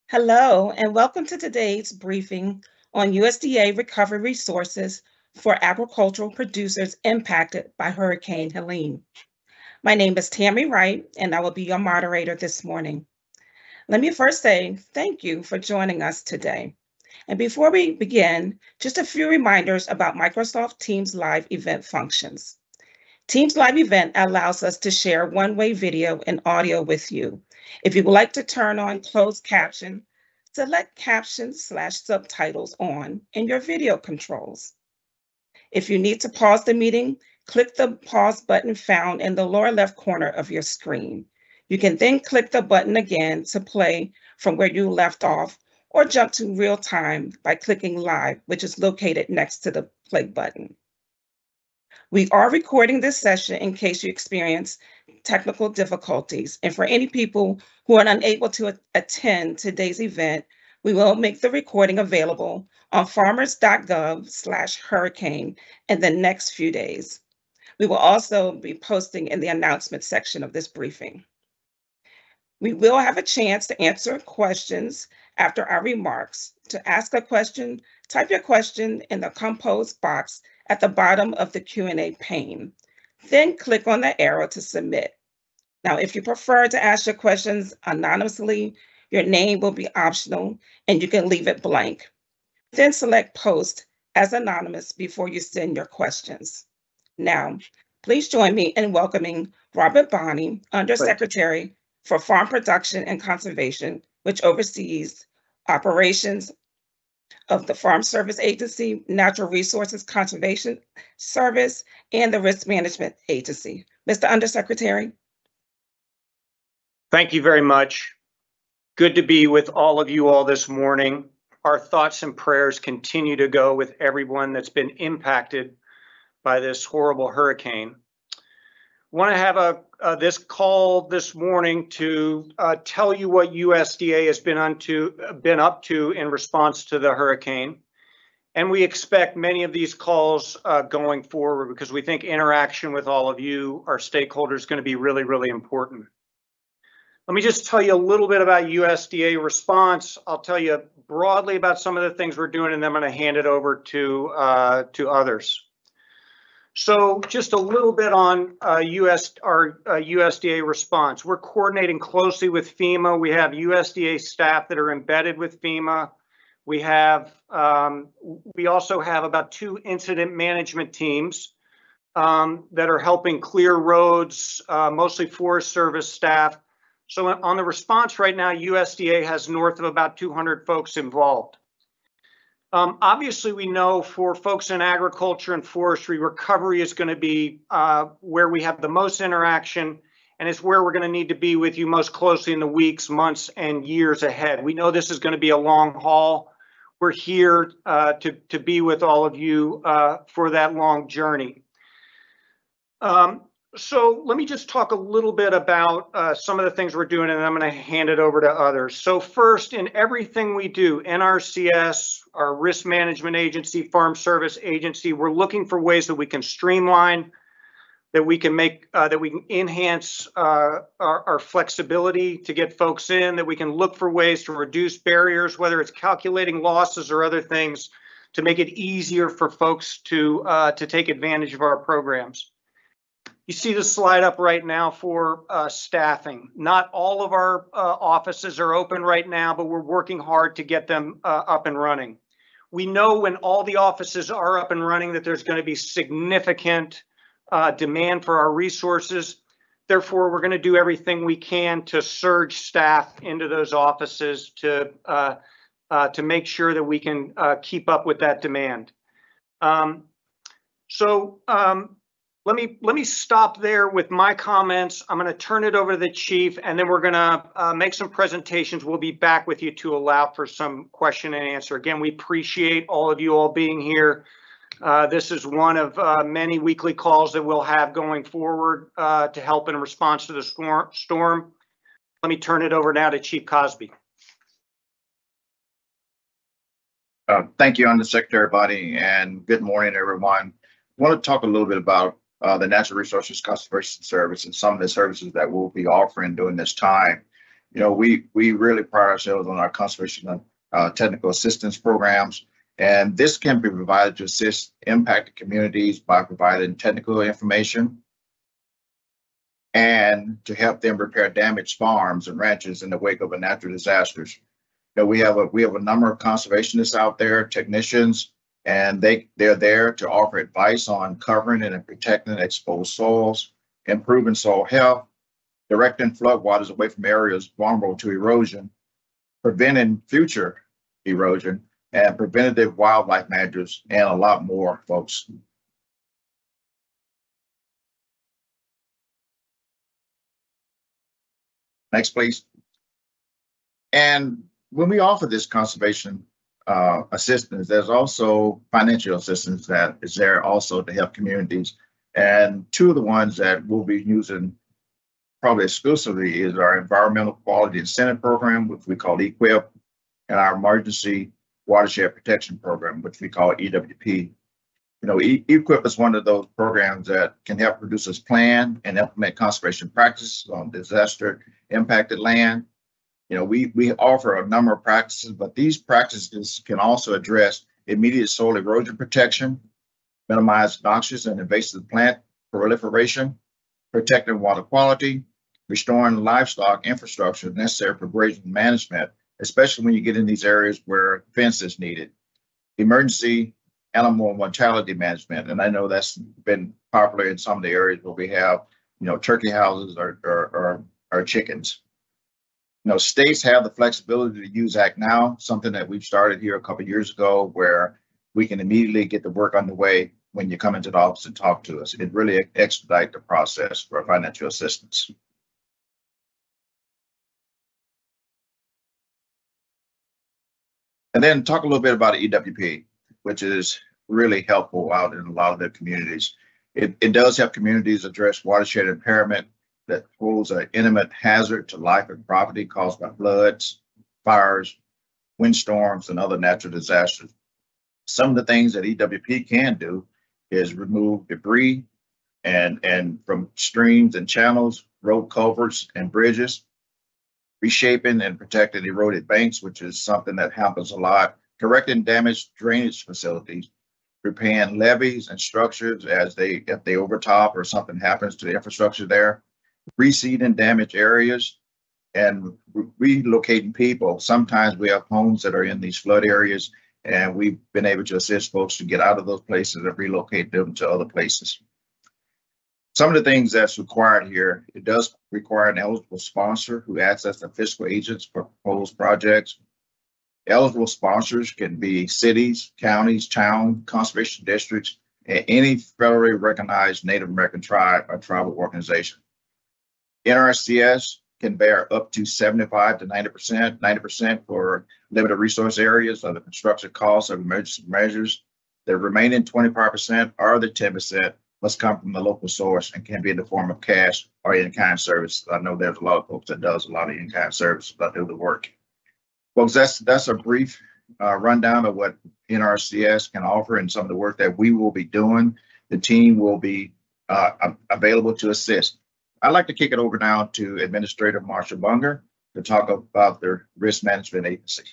Hello, and welcome to today's briefing on USDA recovery resources for agricultural producers impacted by Hurricane Helene. My name is Tammy Wright, and I will be your moderator this morning. Let me first say thank you for joining us today. And before we begin, just a few reminders about Microsoft Teams Live event functions. Teams Live event allows us to share one-way video and audio with you. If you would like to turn on closed caption, select caption/subtitles on in your video controls. If you need to pause the meeting, click the pause button found in the lower left corner of your screen. You can then click the button again to play from where you left off or jump to real time by clicking live, which is located next to the play button. We are recording this session in case you experience technical difficulties. And for any people who are unable to attend today's event, we will make the recording available on farmers.gov/hurricane in the next few days. We will also be posting in the announcement section of this briefing. We will have a chance to answer questions after our remarks. To ask a question, type your question in the compose box at the bottom of the Q&A pane. Then click on the arrow to submit. Now, if you prefer to ask your questions anonymously, your name will be optional and you can leave it blank. Then select Post as anonymous before you send your questions. Now, please join me in welcoming Robert Bonney, Undersecretary for Farm Production and Conservation, which oversees operations of the Farm Service Agency, Natural Resources Conservation Service, and the Risk Management Agency. Mr. Undersecretary. Thank you very much. Good to be with all of you all this morning. Our thoughts and prayers continue to go with everyone that's been impacted by this horrible hurricane. Want to have this call this morning to tell you what USDA has been up to in response to the hurricane. And we expect many of these calls going forward because we think interaction with all of you, our stakeholders, is going to be really, really important. Let me just tell you a little bit about USDA response. I'll tell you broadly about some of the things we're doing, and then I'm going to hand it over to others. So just a little bit on our USDA response. We're coordinating closely with FEMA. We have USDA staff that are embedded with FEMA. We also have about 2 incident management teams that are helping clear roads, mostly Forest Service staff. So on the response right now, USDA has north of about 200 folks involved. Obviously, we know for folks in agriculture and forestry, recovery is going to be where we have the most interaction, and it's where we're going to need to be with you most closely in the weeks, months, and years ahead. We know this is going to be a long haul. We're here to be with all of you for that long journey. So let me just talk a little bit about some of the things we're doing, and then I'm going to hand it over to others. So first, in everything we do, NRCS, our risk management agency, Farm Service Agency, we're looking for ways that we can streamline, that we can make, that we can enhance our flexibility to get folks in, that we can look for ways to reduce barriers, whether it's calculating losses or other things, to make it easier for folks to take advantage of our programs. You see the slide up right now for staffing. Not all of our offices are open right now, but we're working hard to get them up and running. We know when all the offices are up and running that there's going to be significant demand for our resources. Therefore, we're going to do everything we can to surge staff into those offices to make sure that we can keep up with that demand. Let me stop there with my comments. I'm going to turn it over to the chief, and then we're going to make some presentations. We'll be back with you to allow for some question and answer. Again, we appreciate all of you all being here. This is one of many weekly calls that we'll have going forward to help in response to the storm. Let me turn it over now to Chief Cosby. Thank you, Undersecretary Bonney, and good morning, everyone. I want to talk a little bit about the Natural Resources Conservation Service and some of the services that we'll be offering during this time. we really pride ourselves on our conservation technical assistance programs, and this can be provided to assist impacted communities by providing technical information and to help them repair damaged farms and ranches in the wake of a natural disasters. We have a number of conservationists out there, technicians, and they're there to offer advice on covering and protecting exposed soils, improving soil health, directing floodwaters away from areas vulnerable to erosion, preventing future erosion, and preventative wildlife measures, and a lot more, folks. Next, please. And when we offer this conservation assistance, there's also financial assistance that is there also to help communities. And two of the ones that we'll be using probably exclusively is our Environmental Quality Incentive Program, which we call EQIP, and our Emergency Watershed Protection Program, which we call EWP. EQIP is one of those programs that can help producers plan and implement conservation practices on disaster impacted land. We offer a number of practices, but these practices can also address immediate soil erosion protection, minimize noxious and invasive plant proliferation, protecting water quality, restoring livestock infrastructure necessary for grazing management, especially when you get in these areas where fence is needed, emergency animal mortality management. And I know that's been popular in some of the areas where we have, turkey houses or chickens. States have the flexibility to use Act Now, something that we've started here a couple of years ago, where we can immediately get the work underway when you come into the office and talk to us. It really expedites the process for financial assistance. And then talk a little bit about EWP, which is really helpful out in a lot of the communities. It does help communities address watershed impairment that pose an imminent hazard to life and property caused by floods, fires, windstorms, and other natural disasters. Some of the things that EWP can do is remove debris and from streams and channels, road culverts and bridges, reshaping and protecting eroded banks, which is something that happens a lot, correcting damaged drainage facilities, repairing levees and structures if they overtop or something happens to the infrastructure there, reseeding damaged areas, and relocating people. Sometimes we have homes that are in these flood areas, and we've been able to assist folks to get out of those places and relocate them to other places. Some of the things that's required here, it does require an eligible sponsor who acts as the fiscal agents for proposed projects. Eligible sponsors can be cities, counties, town, conservation districts, and any federally recognized Native American tribe or tribal organization. NRCS can bear up to 75 to 90% for limited resource areas of the construction costs of emergency measures. The remaining 25% or the 10% must come from the local source and can be in the form of cash or in-kind service. I know there's a lot of folks that does a lot of in-kind service that do the work. Folks, that's a brief rundown of what NRCS can offer and some of the work that we will be doing. The team will be available to assist. I'd like to kick it over now to Administrator Marsha Bunger to talk about their risk management agency.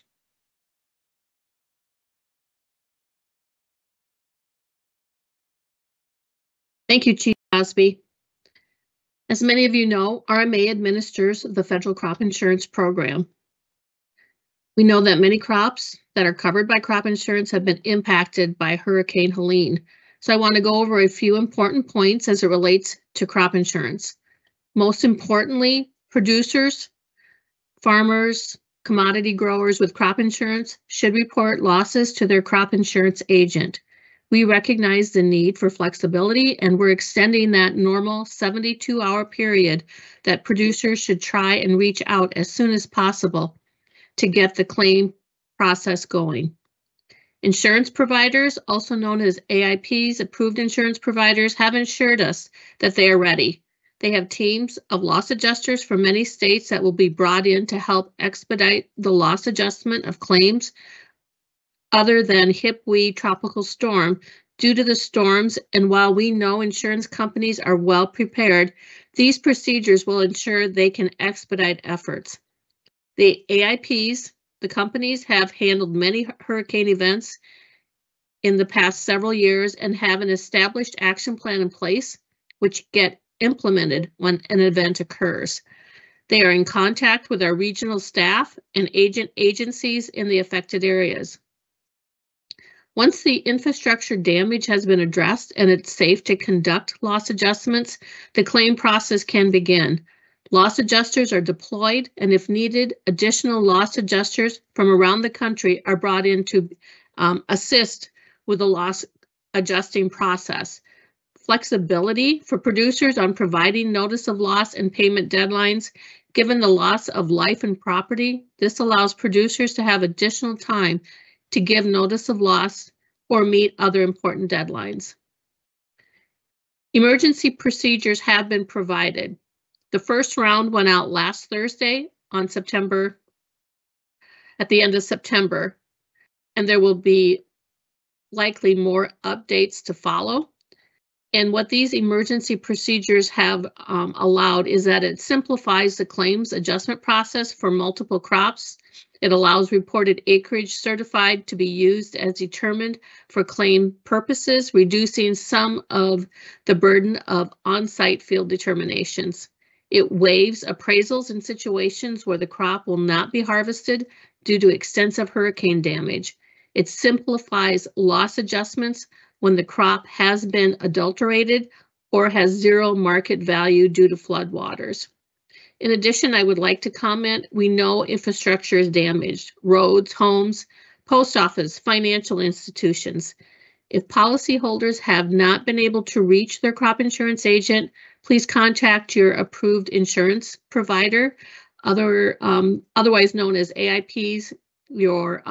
Thank you, Chief Osby. As many of you know, RMA administers the Federal Crop Insurance Program. We know that many crops that are covered by crop insurance have been impacted by Hurricane Helene. So I want to go over a few important points as it relates to crop insurance. Most importantly, producers, farmers, commodity growers with crop insurance should report losses to their crop insurance agent. We recognize the need for flexibility, and we're extending that normal 72-hour period that producers should try and reach out as soon as possible to get the claim process going. Insurance providers, also known as AIPs, approved insurance providers, have assured us that they are ready. They have teams of loss adjusters from many states that will be brought in to help expedite the loss adjustment of claims other than Hipwee tropical storm due to the storms. And while we know insurance companies are well prepared, these procedures will ensure they can expedite efforts. The AIPs, the companies have handled many hurricane events in the past several years and have an established action plan in place, which get implemented when an event occurs. They are in contact with our regional staff and agencies in the affected areas. Once the infrastructure damage has been addressed and it's safe to conduct loss adjustments, the claim process can begin. Loss adjusters are deployed, and if needed, additional loss adjusters from around the country are brought in to assist with the loss adjusting process. Flexibility for producers on providing notice of loss and payment deadlines. Given the loss of life and property, this allows producers to have additional time to give notice of loss or meet other important deadlines. Emergency procedures have been provided. The first round went out last Thursday at the end of September, and there will be likely more updates to follow. And what these emergency procedures have allowed is that it simplifies the claims adjustment process for multiple crops. It allows reported acreage certified to be used as determined for claim purposes, reducing some of the burden of on-site field determinations. It waives appraisals in situations where the crop will not be harvested due to extensive hurricane damage. It simplifies loss adjustments when the crop has been adulterated or has zero market value due to floodwaters. In addition, I would like to comment, we know infrastructure is damaged, roads, homes, post office, financial institutions. If policyholders have not been able to reach their crop insurance agent, please contact your approved insurance provider, otherwise known as AIPs, your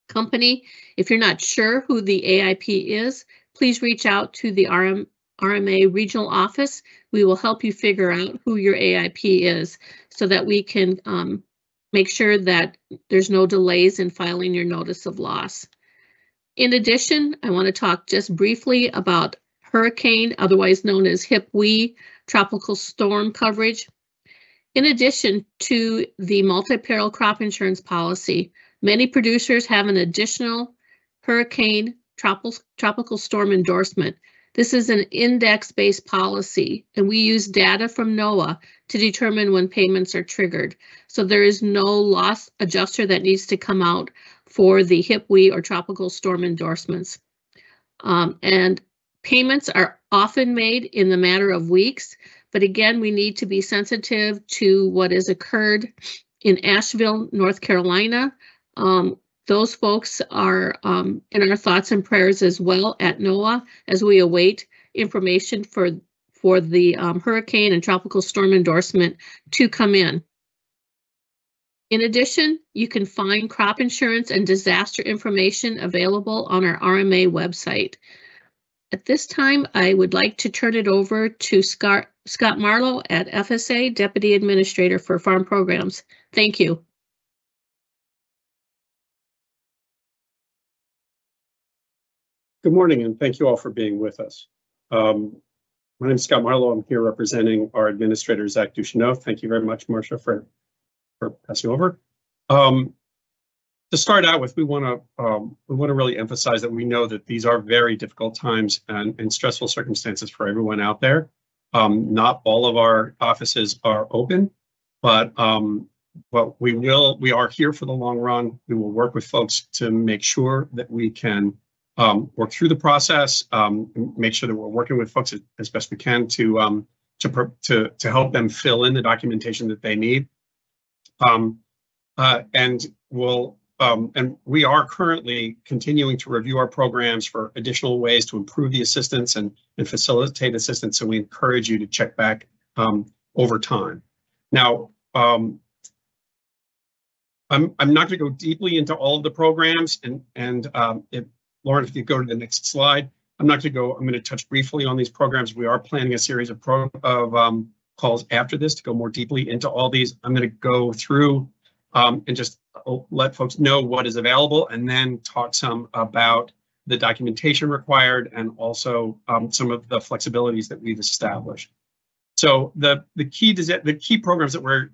company. If you're not sure who the AIP is, please reach out to the RMA regional office. We will help you figure out who your AIP is so that we can make sure that there's no delays in filing your notice of loss. In addition, I want to talk just briefly about hurricane, otherwise known as HIPWE, tropical storm coverage. In addition to the multi-peril crop insurance policy, many producers have an additional hurricane tropical storm endorsement. This is an index-based policy, and we use data from NOAA to determine when payments are triggered. So there is no loss adjuster that needs to come out for the HIPWE or tropical storm endorsements. And payments are often made in the matter of weeks, but again, we need to be sensitive to what has occurred in Asheville, North Carolina. Those folks are in our thoughts and prayers as well at NOAA as we await information for the hurricane and tropical storm endorsement to come in. In addition, you can find crop insurance and disaster information available on our RMA website. At this time, I would like to turn it over to Scott Marlowe at FSA, Deputy Administrator for Farm Programs. Thank you. Good morning, and thank you all for being with us. My name is Scott Marlowe. I'm here representing our administrator, Zach Ducheneau. Thank you very much, Marcia, for passing over. To start out with, we want to really emphasize that we know that these are very difficult times and stressful circumstances for everyone out there. Not all of our offices are open, but we are here for the long run. We will work with folks to make sure that we can work through the process, make sure that we're working with folks as best we can to help them fill in the documentation that they need. And we are currently continuing to review our programs for additional ways to improve the assistance and facilitate assistance. So we encourage you to check back over time. Now, I'm not going to go deeply into all of the programs, Lauren, if you go to the next slide, I'm going to touch briefly on these programs. We are planning a series of calls after this to go more deeply into all these. I'm going to go through and just let folks know what is available and then talk some about the documentation required and also some of the flexibilities that we've established. So the key programs that we're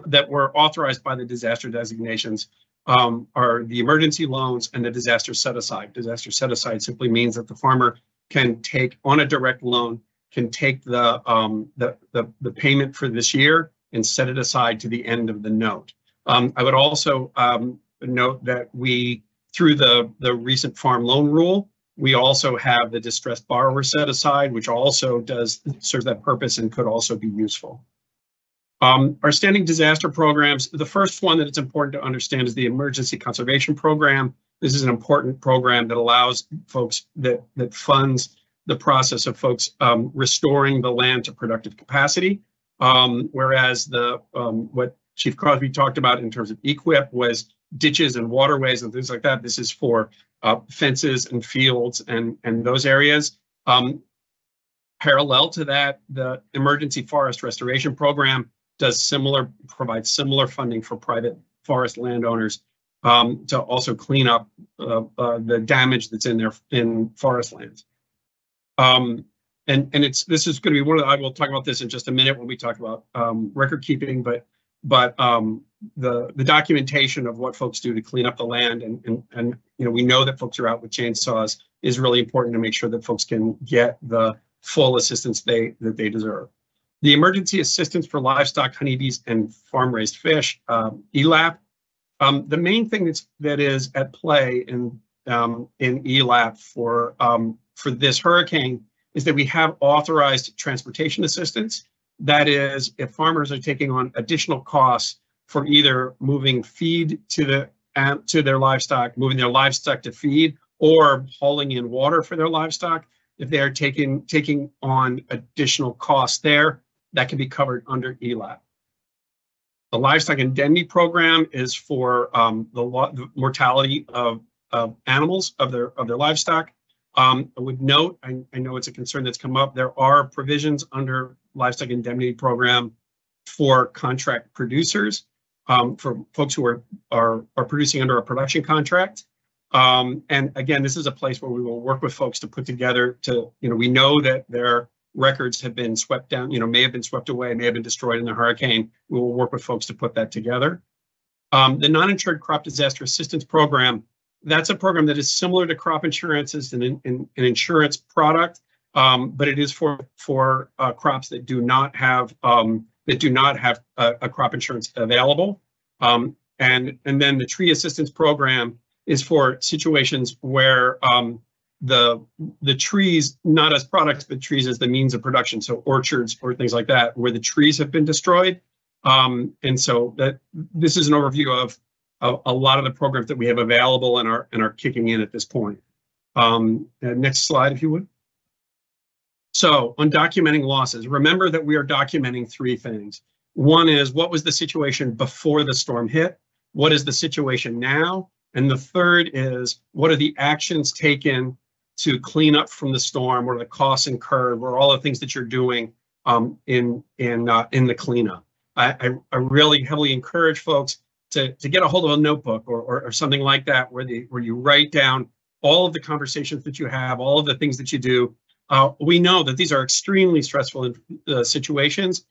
that were authorized by the disaster designations are the emergency loans and the disaster set aside. Disaster set aside simply means that the farmer can take on a direct loan, can take the payment for this year and set it aside to the end of the note. I would also note that we, through the recent farm loan rule, we also have the distressed borrower set aside, which also serves that purpose and could also be useful. Our standing disaster programs, the first one that it's important to understand is the Emergency Conservation Program. This is an important program that allows folks, that funds the process of folks restoring the land to productive capacity. Whereas what Chief Crosby talked about in terms of EQIP was ditches and waterways and things like that. This is for fences and fields and those areas. Parallel to that, the Emergency Forest Restoration Program provides similar funding for private forest landowners to also clean up the damage that's in forest lands. This is going to be I will talk about this in just a minute when we talk about record keeping, but the documentation of what folks do to clean up the land and we know that folks are out with chainsaws is really important to make sure that folks can get the full assistance that they deserve. The Emergency Assistance for Livestock, Honeybees, and Farm-Raised Fish, ELAP. The main thing that is at play in ELAP for this hurricane is that we have authorized transportation assistance. That is, if farmers are taking on additional costs for either moving feed to their livestock, moving their livestock to feed, or hauling in water for their livestock, if they are taking on additional costs there, that can be covered under ELAP. The Livestock Indemnity Program is for the mortality of animals, of their livestock. I would note, I know it's a concern that's come up, there are provisions under Livestock Indemnity Program for contract producers, for folks who are producing under a production contract. And again, this is a place where we will work with folks to put together we know that their records have been swept down, may have been swept away, may have been destroyed in the hurricane. We will work with folks to put that together. The Non-Insured Crop Disaster Assistance Program, that's a program that is similar to crop insurance as an insurance product, but it is for crops that do not have a crop insurance available. And then the Tree Assistance Program is for situations where the trees, not as products, but trees as the means of production, so orchards or things like that, where the trees have been destroyed. And so this is an overview of a lot of the programs that we have available and are kicking in at this point. Next slide, if you would. So on documenting losses, remember that we are documenting three things. One is, what was the situation before the storm hit? What is the situation now? And the third is, what are the actions taken to clean up from the storm? What are the costs incurred? What are all the things that you're doing in the cleanup? I really heavily encourage folks to get a hold of a notebook or something like that, where you write down all of the conversations that you have, all of the things that you do. We know that these are extremely stressful situations.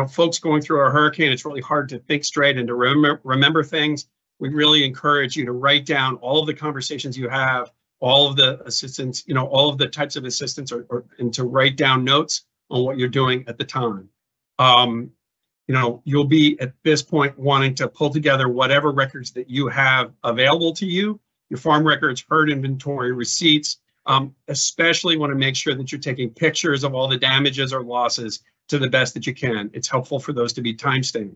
Folks going through a hurricane, it's really hard to think straight and to remember things. We really encourage you to write down all of the conversations you have, all of the assistance, all of the types of assistance, and to write down notes on what you're doing at the time. You'll be at this point wanting to pull together whatever records that you have available to you, your farm records, herd inventory, receipts. Especially want to make sure that you're taking pictures of all the damages or losses to the best that you can. It's helpful for those to be time-stamped.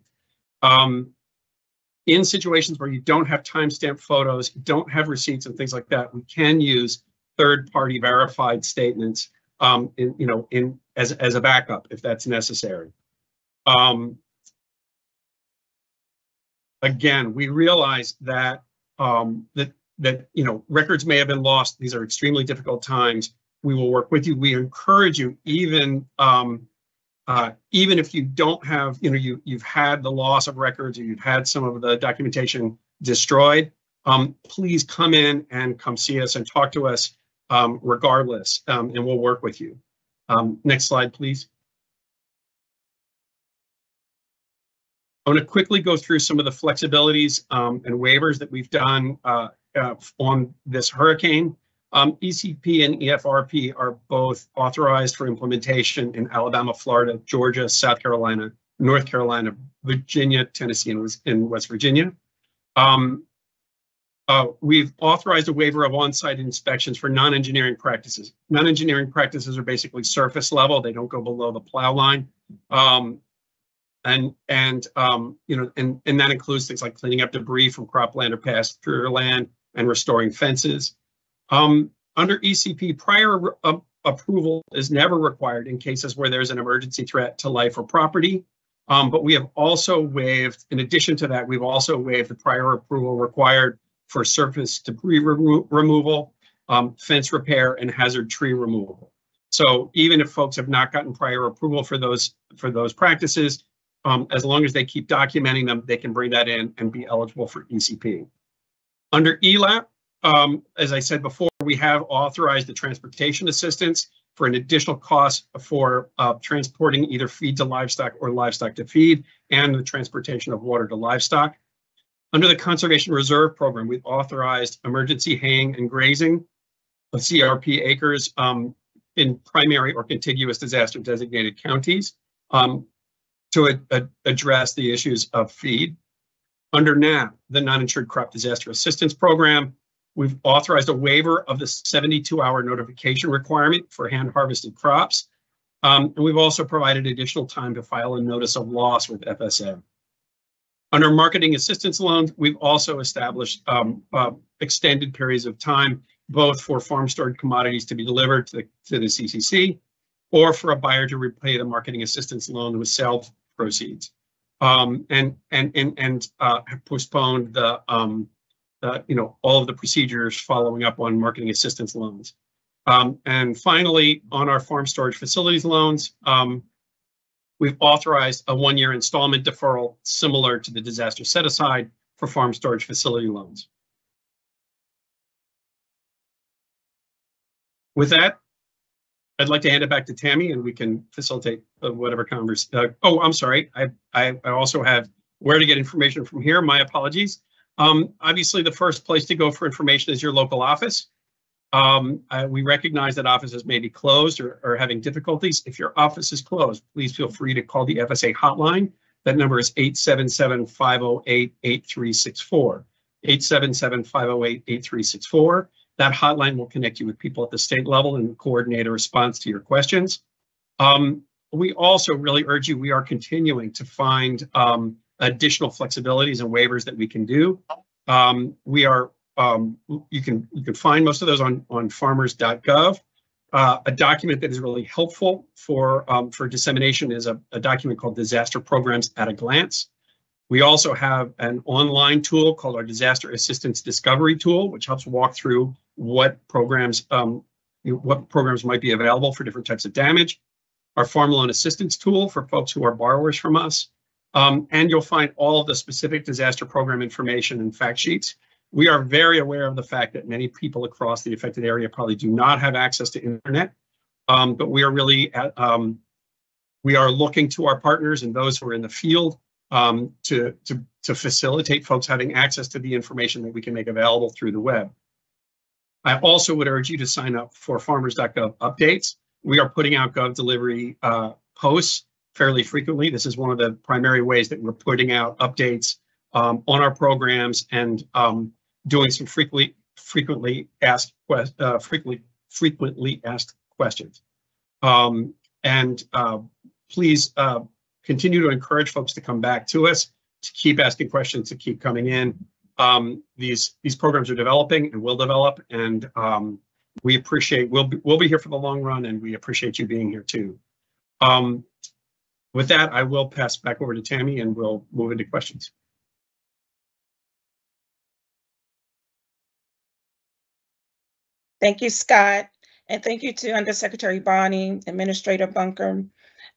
In situations where you don't have timestamp photos, don't have receipts and things like that, we can use third-party verified statements as a backup if that's necessary. Again, we realize that records may have been lost. These are extremely difficult times. We will work with you. We encourage you, even if you don't have, you've had the loss of records or you've had some of the documentation destroyed, please come in and come see us and talk to us regardless, and we'll work with you. Next slide, please. I'm going to quickly go through some of the flexibilities and waivers that we've done on this hurricane. ECP and EFRP are both authorized for implementation in Alabama, Florida, Georgia, South Carolina, North Carolina, Virginia, Tennessee, and West Virginia. We've authorized a waiver of on-site inspections for non-engineering practices. Non-engineering practices are basically surface level; they don't go below the plow line, and that includes things like cleaning up debris from cropland or pasture land and restoring fences. Under ECP, prior approval is never required in cases where there's an emergency threat to life or property. But we have also waived, in addition to that, we've also waived the prior approval required for surface debris removal, fence repair, and hazard tree removal. So even if folks have not gotten prior approval for those practices, as long as they keep documenting them, they can bring that in and be eligible for ECP. Under ELAP, as I said before, we have authorized the transportation assistance for an additional cost for transporting either feed to livestock or livestock to feed, and the transportation of water to livestock. Under the Conservation Reserve Program, we've authorized emergency haying and grazing of CRP acres in primary or contiguous disaster designated counties to address the issues of feed. Under NAP, the Non-Insured Crop Disaster Assistance Program, we've authorized a waiver of the 72-hour notification requirement for hand harvested crops. And we've also provided additional time to file a notice of loss with FSA. Under marketing assistance loans, we've also established extended periods of time, both for farm stored commodities to be delivered to the CCC, or for a buyer to repay the marketing assistance loan with sale proceeds, and have postponed the all of the procedures following up on marketing assistance loans. And finally, on our farm storage facilities loans, we've authorized a one-year installment deferral similar to the disaster set-aside for farm storage facility loans. With that, I'd like to hand it back to Tammy, and we can facilitate whatever conversation. Oh, I'm sorry. I also have where to get information from here. My apologies. Obviously, the first place to go for information is your local office. We recognize that offices may be closed or having difficulties. If your office is closed, please feel free to call the FSA hotline. That number is 877-508-8364. 877-508-8364. That hotline will connect you with people at the state level and coordinate a response to your questions. We also really urge you, we are continuing to find additional flexibilities and waivers that we can do. You can find most of those on farmers.gov. A document that is really helpful for dissemination is a document called Disaster Programs at a Glance. We also have an online tool called our Disaster Assistance Discovery Tool, which helps walk through what programs might be available for different types of damage. Our Farm Loan Assistance Tool for folks who are borrowers from us. And you'll find all of the specific disaster program information and fact sheets. We are very aware of the fact that many people across the affected area probably do not have access to internet, but we are really we are looking to our partners and those who are in the field to facilitate folks having access to the information that we can make available through the web. I also would urge you to sign up for farmers.gov updates. We are putting out Gov delivery posts fairly frequently. This is one of the primary ways that we're putting out updates on our programs and doing some frequently asked questions. Please continue to encourage folks to come back to us, to keep asking questions, to keep coming in. These programs are developing and will develop, and we appreciate, we'll be here for the long run, and we appreciate you being here too. With that, I will pass back over to Tammy, and we'll move into questions. Thank you, Scott, and thank you to Undersecretary Bonnie, Administrator Bunker,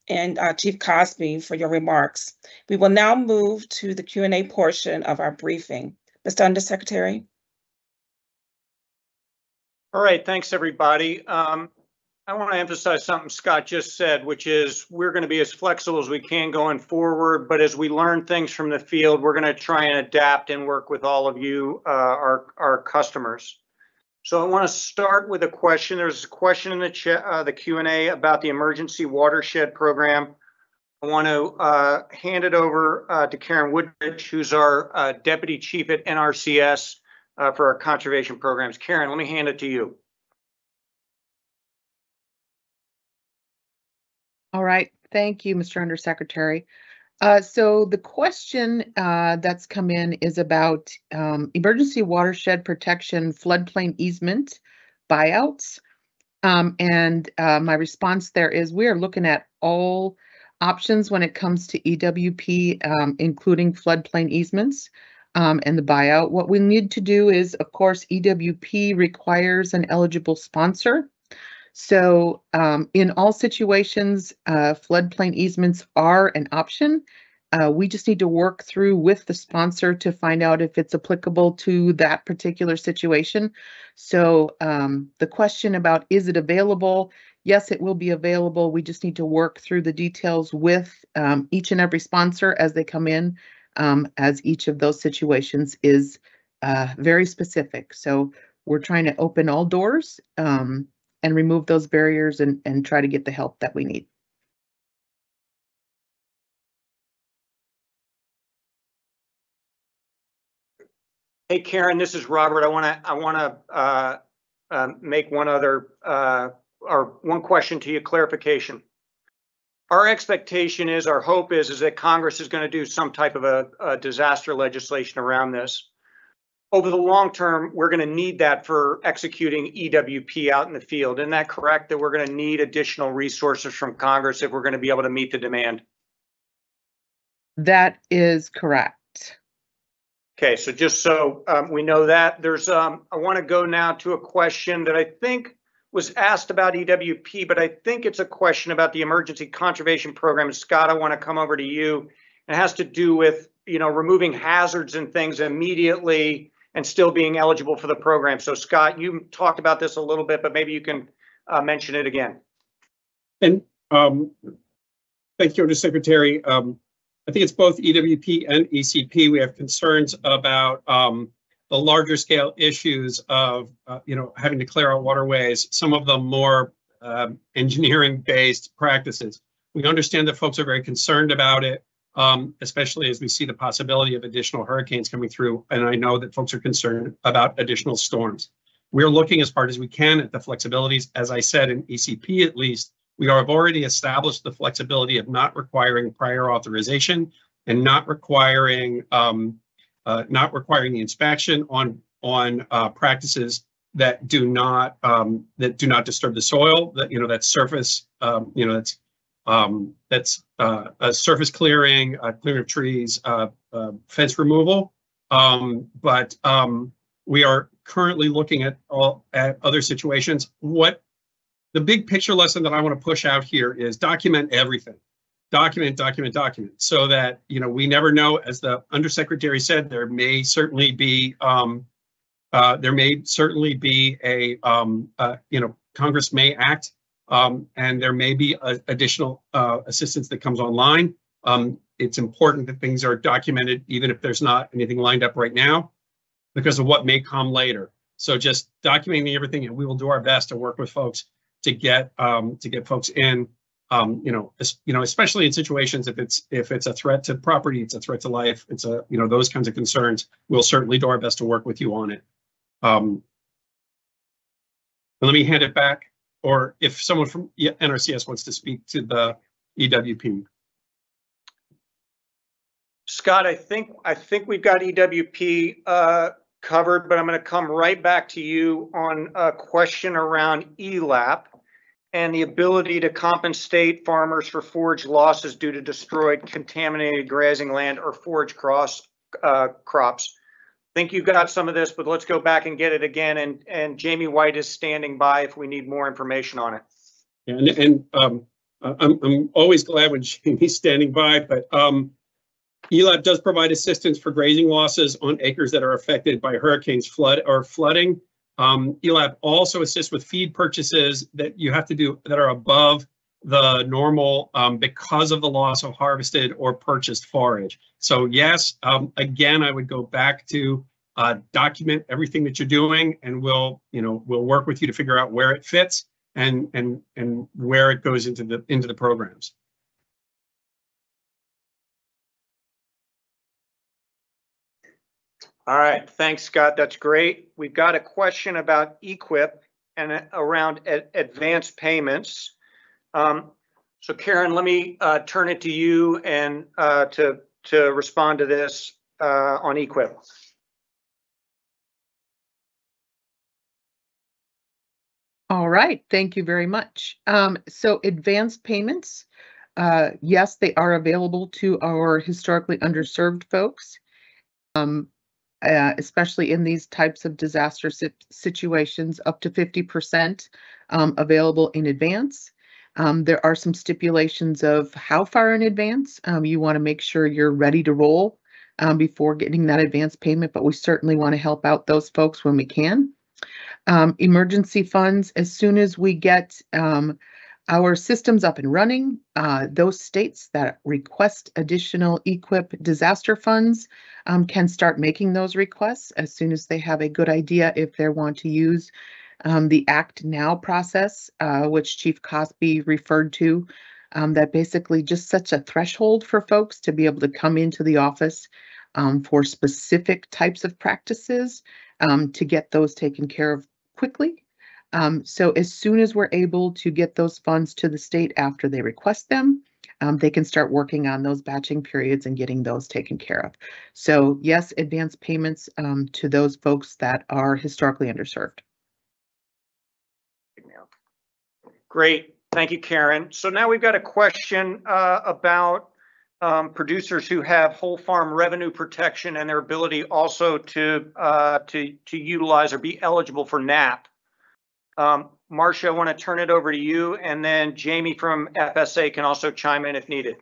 and Chief Cosby for your remarks. We will now move to the Q&A portion of our briefing. Mr. Undersecretary. All right, thanks everybody. I want to emphasize something Scott just said, which is we're going to be as flexible as we can going forward. But as we learn things from the field, we're going to try and adapt and work with all of you, our customers. So I want to start with a question. There's a question in the chat, the Q&A about the emergency watershed program. I want to hand it over to Karen Woodridge, who's our Deputy Chief at NRCS for our conservation programs. Karen, let me hand it to you. All right, thank you, Mr. Undersecretary. So the question that's come in is about emergency watershed protection floodplain easement buyouts. And my response there is we are looking at all options when it comes to EWP, including floodplain easements and the buyout. What we need to do is, of course, EWP requires an eligible sponsor. So in all situations, floodplain easements are an option. We just need to work through with the sponsor to find out if it's applicable to that particular situation. So the question about is it available? Yes, it will be available. We just need to work through the details with each and every sponsor as they come in, as each of those situations is very specific. So we're trying to open all doors and remove those barriers and try to get the help that we need. Hey, Karen, this is Robert. I want to make one other or one question to you, clarification. Our expectation is, our hope is that Congress is going to do some type of a disaster legislation around this. Over the long term, we're going to need that for executing EWP out in the field. Isn't that correct? That we're going to need additional resources from Congress if we're going to be able to meet the demand? That is correct. Okay, so just so we know that, there's I want to go now to a question that I think was asked about EWP, but I think it's a question about the Emergency Conservation Program. Scott, I want to come over to you. It has to do with, you know, removing hazards and things immediately and still being eligible for the program. So Scott, you talked about this a little bit, but maybe you can mention it again. And thank you, Undersecretary. I think it's both EWP and ECP. We have concerns about the larger scale issues of, you know, having to clear out waterways, some of them more engineering based practices. We understand that folks are very concerned about it. Especially as we see the possibility of additional hurricanes coming through. And I know that folks are concerned about additional storms. We're looking as hard as we can at the flexibilities. As I said, in ECP at least, we have already established the flexibility of not requiring prior authorization and not requiring the inspection on practices that do not disturb the soil, that, you know, that surface, you know, that's surface clearing, clearing of trees, fence removal. But we are currently looking at other situations. What the big picture lesson that I want to push out here is document everything. Document, so that, you know, we never know, as the Undersecretary said, there may certainly be you know, Congress may act. And there may be additional assistance that comes online. It's important that things are documented, even if there's not anything lined up right now, because of what may come later. So just documenting everything, and we will do our best to work with folks to get folks in. You know, especially in situations if it's a threat to property, it's a threat to life, it's a, you know, those kinds of concerns. We'll certainly do our best to work with you on it. Let me hand it back. Or if someone from NRCS wants to speak to the EWP. Scott, I think we've got EWP covered, but I'm going to come right back to you on a question around ELAP and the ability to compensate farmers for forage losses due to destroyed, contaminated grazing land or forage crops. I think you got some of this, but let's go back and get it again. And Jamie White is standing by if we need more information on it. Yeah, and I'm always glad when Jamie's standing by, but ELAP does provide assistance for grazing losses on acres that are affected by hurricanes, flooding. ELAP also assists with feed purchases that you have to do that are above the normal because of the loss of harvested or purchased forage. So yes, again, I would go back to document everything that you're doing, and we'll work with you to figure out where it fits and where it goes into the programs. All right, thanks, Scott. That's great. We've got a question about EQIP and around advanced payments. So Karen, let me turn it to you and to respond to this on EQIP. All right, thank you very much. So advanced payments, yes, they are available to our historically underserved folks, especially in these types of disaster situations, up to 50% available in advance. There are some stipulations of how far in advance. You want to make sure you're ready to roll before getting that advance payment, but we certainly want to help out those folks when we can. Emergency funds, as soon as we get our systems up and running, those states that request additional EQIP disaster funds can start making those requests as soon as they have a good idea if they want to use the Act Now process, which Chief Cosby referred to, that basically just sets a threshold for folks to be able to come into the office for specific types of practices to get those taken care of quickly. So as soon as we're able to get those funds to the state after they request them, they can start working on those batching periods and getting those taken care of. So yes, advance payments to those folks that are historically underserved. Great, thank you, Karen. So now we've got a question about producers who have whole farm revenue protection and their ability also to utilize or be eligible for NAP. Marcia, I want to turn it over to you, and then Jamie from FSA can also chime in if needed.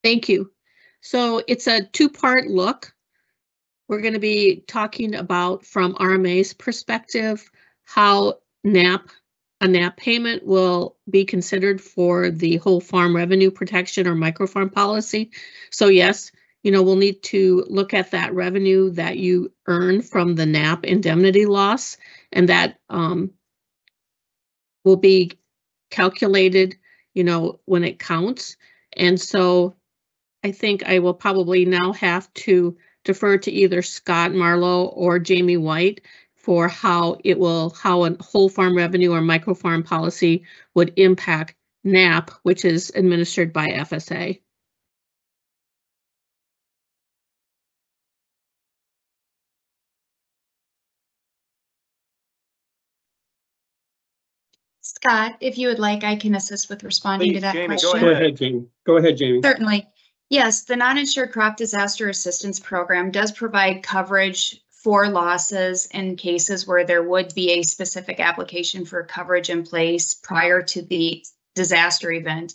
Thank you. So it's a two-part look. We're going to be talking about, from RMA's perspective, how a NAP payment will be considered for the whole farm revenue protection or microfarm policy. So yes, we'll need to look at that revenue that you earn from the NAP indemnity loss, and that will be calculated, when it counts. And so I think I will probably now have to defer to either Scott Marlowe or Jamie White for how a whole farm revenue or microfarm policy would impact NAP, which is administered by FSA. Scott, if you would like, I can assist with responding to that Jamie, question. Go ahead, Jamie. Go ahead, Jamie. Certainly. Yes, the Non-Insured Crop Disaster Assistance Program does provide coverage for losses in cases where there would be a specific application for coverage in place prior to the disaster event.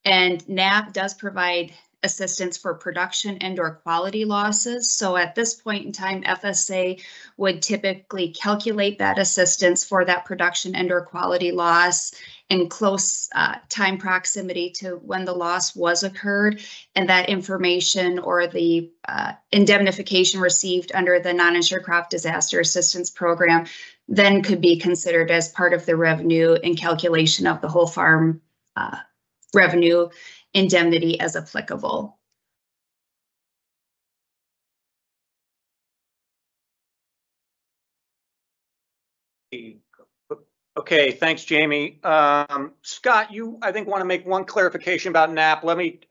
And NAP does provide assistance for production and/or quality losses. So at this point in time, FSA would typically calculate that assistance for that production and/or quality loss in close time proximity to when the loss was occurred, and that information or the indemnification received under the Non-Insured Crop Disaster Assistance Program then could be considered as part of the revenue and calculation of the whole farm revenue indemnity as applicable. Okay, thanks, Jamie. Scott, I think want to make one clarification about NAP. Let me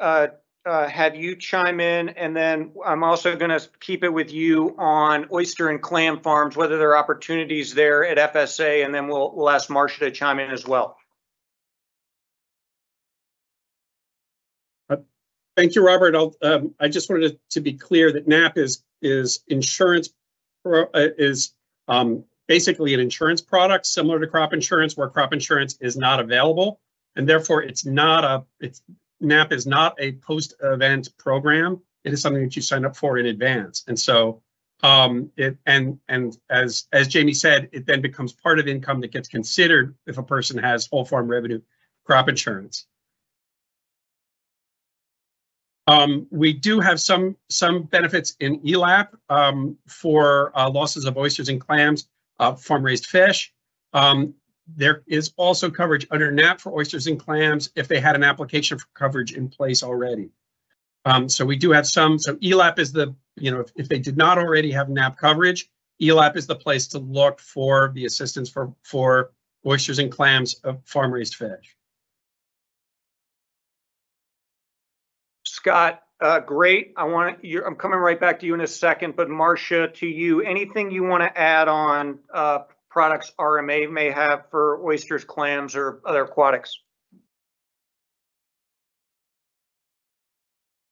have you chime in, and then I'm also going to keep it with you on oyster and clam farms, whether there are opportunities there at FSA, and then we'll ask Marcia to chime in as well. Thank you, Robert. I just wanted to be clear that NAP is insurance, basically an insurance product similar to crop insurance, where crop insurance is not available, and therefore NAP is not a post-event program. It is something that you sign up for in advance. And so as Jamie said, it then becomes part of income that gets considered if a person has whole farm revenue crop insurance. We do have some benefits in ELAP for losses of oysters and clams, farm-raised fish. There is also coverage under NAP for oysters and clams if they had an application for coverage in place already. So we do have some. So ELAP is the, if they did not already have NAP coverage, ELAP is the place to look for the assistance for oysters and clams of farm-raised fish. Scott, great. I'm coming right back to you in a second, but Marcia, to you, anything you want to add on products RMA may have for oysters, clams, or other aquatics?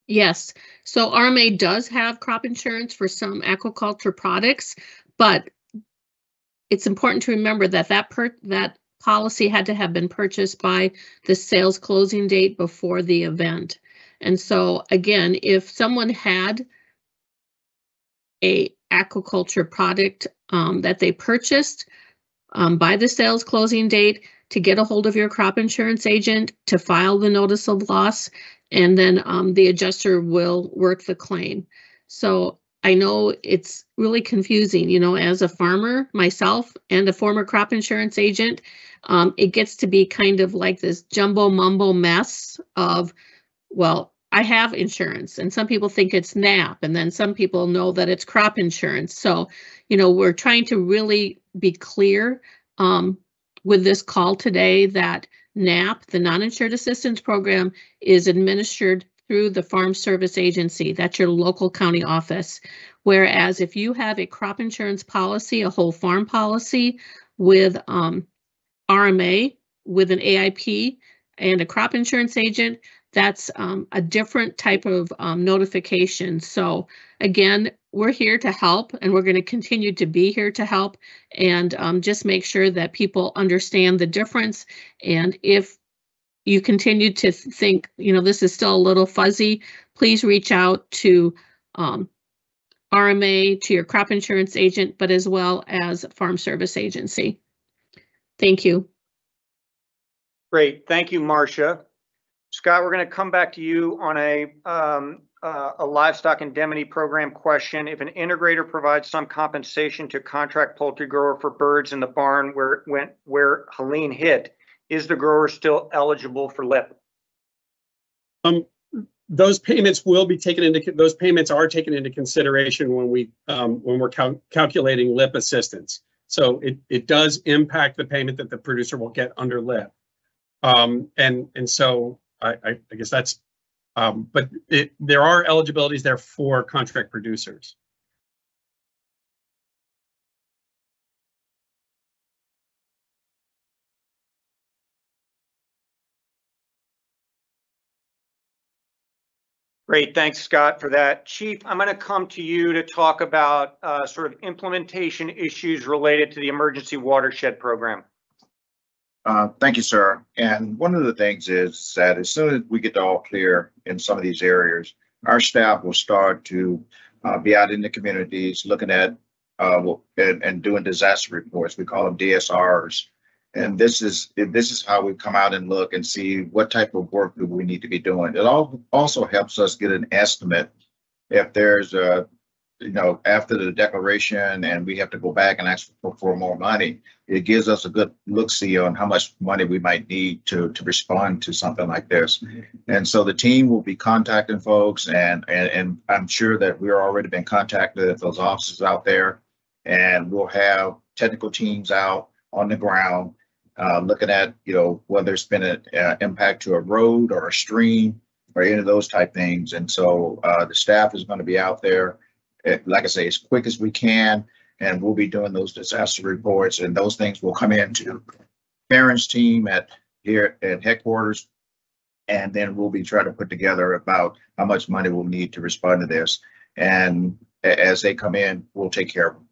Yes, so RMA does have crop insurance for some aquaculture products, but it's important to remember that that policy had to have been purchased by the sales closing date before the event. And so again, if someone had a aquaculture product that they purchased by the sales closing date, to get a hold of your crop insurance agent to file the notice of loss, and then the adjuster will work the claim. So I know it's really confusing, as a farmer myself and a former crop insurance agent, it gets to be kind of like this jumbo mumbo mess of, well, I have insurance, and some people think it's NAP, and then some people know that it's crop insurance. So, we're trying to really be clear with this call today that NAP, the Non-Insured Assistance Program, is administered through the Farm Service Agency. That's your local county office. Whereas if you have a crop insurance policy, a whole farm policy with RMA, with an AIP and a crop insurance agent, that's a different type of notification. So again, we're here to help, and we're going to continue to be here to help, and just make sure that people understand the difference. And if you continue to think, this is still a little fuzzy, please reach out to RMA, to your crop insurance agent, but as well as Farm Service Agency. Thank you. Great. Thank you, Marcia. Scott, we're going to come back to you on a livestock indemnity program question. If an integrator provides some compensation to contract poultry grower for birds in the barn where Helene hit, is the grower still eligible for LIP? Those payments will be taken into, those payments are taken into consideration when we're calculating LIP assistance. So it does impact the payment that the producer will get under LIP. And so I guess that's, but there are eligibilities there for contract producers. Great, thanks, Scott, for that. Chief, I'm going to come to you to talk about sort of implementation issues related to the Emergency Watershed Program. Thank you, sir. And one of the things is that as soon as we get all clear in some of these areas, our staff will start to be out in the communities looking at and doing disaster reports. We call them DSRs. And this is how we come out and look and see what type of work do we need to be doing. It also helps us get an estimate if there's a, after the declaration and we have to go back and ask for more money. It gives us a good look-see on how much money we might need to respond to something like this. And so the team will be contacting folks, and I'm sure that we're already been contacted at those offices out there, and we'll have technical teams out on the ground looking at, whether it's been an impact to a road or a stream or any of those type things. And so the staff is going to be out there, like I say, as quick as we can, and we'll be doing those disaster reports, and those things will come into Karen's team here at headquarters, and then we'll be trying to put together about how much money we'll need to respond to this. And as they come in, we'll take care of them.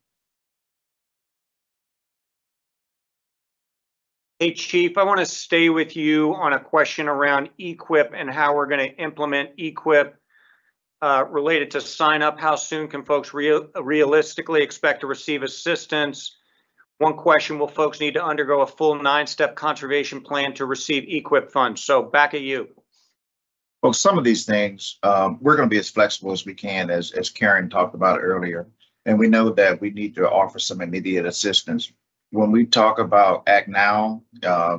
Hey, Chief, I want to stay with you on a question around EQIP and how we're going to implement EQIP. related to sign up. How soon can folks realistically expect to receive assistance? One question, will folks need to undergo a full 9-step conservation plan to receive EQIP funds? So back at you. Well, some of these things, we're going to be as flexible as we can, as Karen talked about earlier. And we know that we need to offer some immediate assistance. When we talk about Act Now,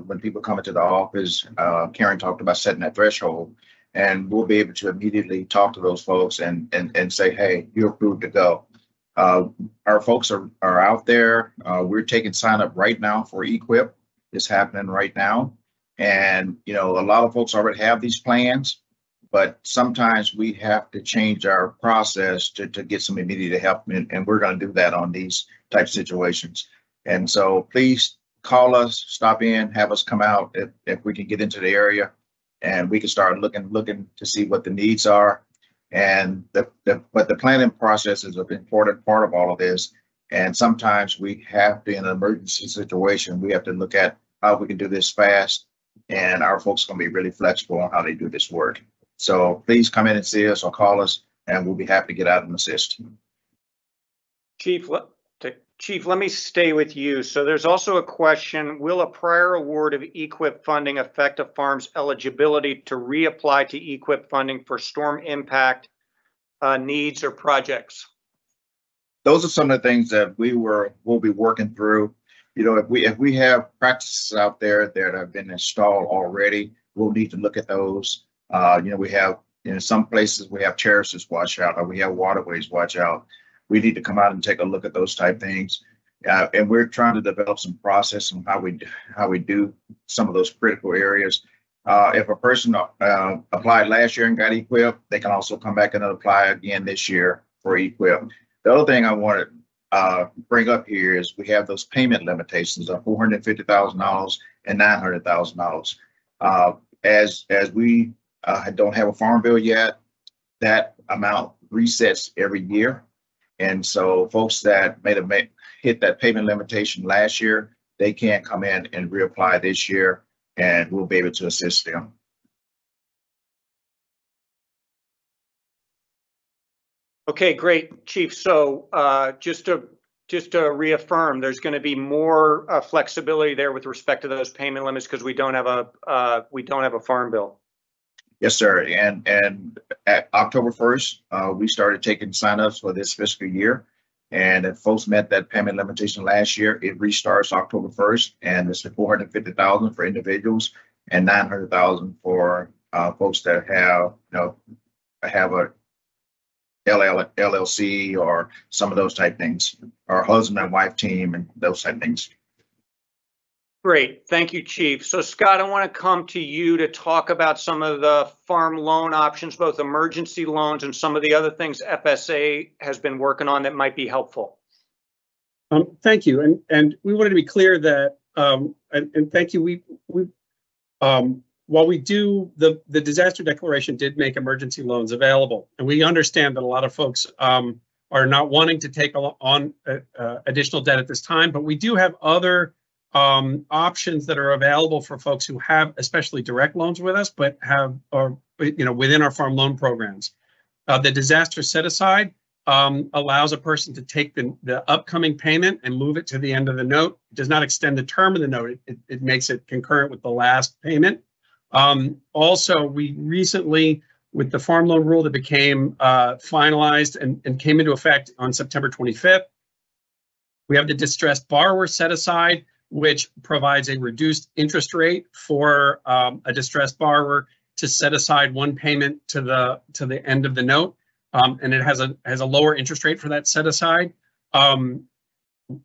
when people come into the office, Karen talked about setting that threshold, and we'll be able to immediately talk to those folks and say, hey, you're approved to go. Our folks are out there. We're taking sign up right now for EQIP. It's happening right now. And, you know, a lot of folks already have these plans, but sometimes we have to change our process to get some immediate help. And we're going to do that on these type of situations. And so please call us, stop in, have us come out if we can get into the area, and we can start looking to see what the needs are. And but the planning process is an important part of all of this. And sometimes we have to, in an emergency situation, we have to look at how we can do this fast. And our folks are going to be really flexible on how they do this work. So please come in and see us or call us, and we'll be happy to get out and assist. Chief, let me stay with you. So there's also a question, will a prior award of EQIP funding affect a farm's eligibility to reapply to EQIP funding for storm impact needs or projects? Those are some of the things that we'll be working through. You know, if we have practices out there that have been installed already, we'll need to look at those. You know, we have, in some places we have terraces watch out, or we have waterways watch out. We need to come out and take a look at those type things. And we're trying to develop some process on how we do some of those critical areas. If a person applied last year and got EQIP, they can also come back and apply again this year for EQIP. The other thing I want to bring up here is we have those payment limitations of $450,000 and $900,000. As we don't have a farm bill yet, that amount resets every year. And so folks that may have hit that payment limitation last year, they can't come in and reapply this year, and we'll be able to assist them. Okay, great, Chief. So just to reaffirm, there's going to be more flexibility there with respect to those payment limits because we don't have a farm bill. Yes, sir. And at October 1st, we started taking signups for this fiscal year. And if folks met that payment limitation last year, it restarts October 1st, and it's $450,000 for individuals and $900,000 for folks that have a LLC or some of those type things, or husband and wife team and those type things. Great. Thank you, Chief. So Scott, I want to come to you to talk about some of the farm loan options, both emergency loans and some of the other things FSA has been working on that might be helpful. Thank you. And we wanted to be clear that, and thank you. While we do, the disaster declaration did make emergency loans available, and we understand that a lot of folks are not wanting to take on additional debt at this time, but we do have other options that are available for folks who have especially direct loans with us, but within our farm loan programs. The disaster set aside allows a person to take the upcoming payment and move it to the end of the note. It does not extend the term of the note. It makes it concurrent with the last payment. Also, we recently, with the farm loan rule that became finalized and came into effect on September 25th, we have the distressed borrower set aside, which provides a reduced interest rate for a distressed borrower to set aside one payment to the end of the note, and it has a lower interest rate for that set aside.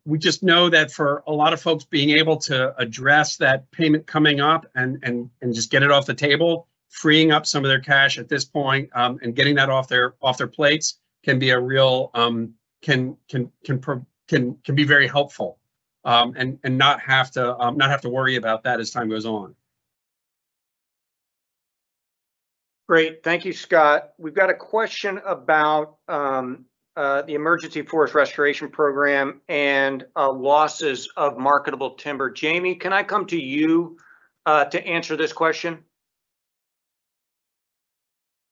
We just know that for a lot of folks, being able to address that payment coming up and just get it off the table, freeing up some of their cash at this point, and getting that off their plates can be a real can be very helpful. And not have to worry about that as time goes on. Great, thank you, Scott. We've got a question about the Emergency Forest Restoration Program and losses of marketable timber. Jamie, can I come to you to answer this question?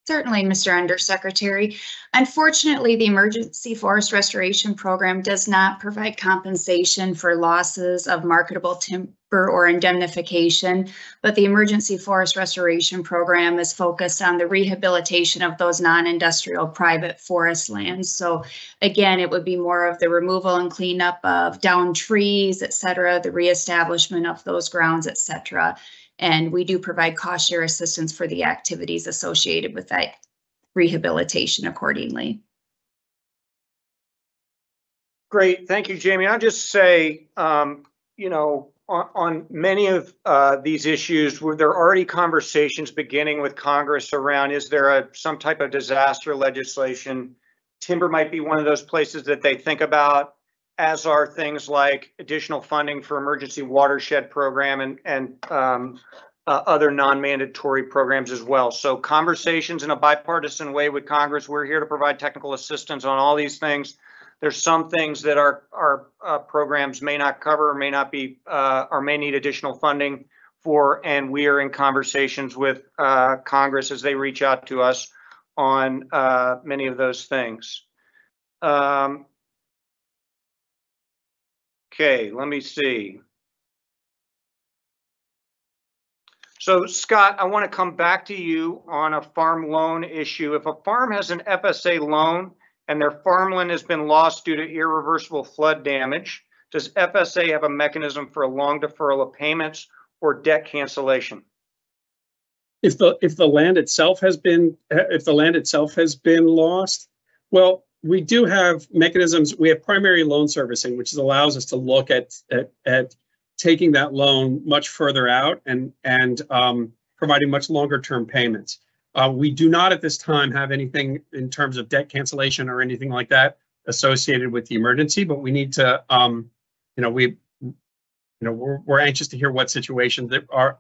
Certainly, Mr. Undersecretary. Unfortunately, the Emergency Forest Restoration Program does not provide compensation for losses of marketable timber or indemnification, but the Emergency Forest Restoration Program is focused on the rehabilitation of those non-industrial private forest lands. So again, it would be more of the removal and cleanup of downed trees, et cetera, the reestablishment of those grounds, et cetera. And we do provide cost share assistance for the activities associated with that rehabilitation accordingly. Great, thank you, Jamie. I'll just say, you know, on many of these issues, where there are already conversations beginning with Congress around, is there some type of disaster legislation? Timber might be one of those places that they think about, as are things like additional funding for emergency watershed program and other non-mandatory programs as well. So conversations in a bipartisan way with Congress. We're here to provide technical assistance on all these things. There's some things that our programs may not cover, or may not be, or may need additional funding for, and we are in conversations with Congress as they reach out to us on many of those things. Okay, let me see. So Scott, I want to come back to you on a farm loan issue. If a farm has an FSA loan and their farmland has been lost due to irreversible flood damage, does FSA have a mechanism for a long deferral of payments or debt cancellation? If the land itself has been lost, well, we do have mechanisms. We have primary loan servicing, which allows us to look at taking that loan much further out and providing much longer term payments. We do not at this time have anything in terms of debt cancellation or anything like that associated with the emergency, but we need to, we're anxious to hear what situations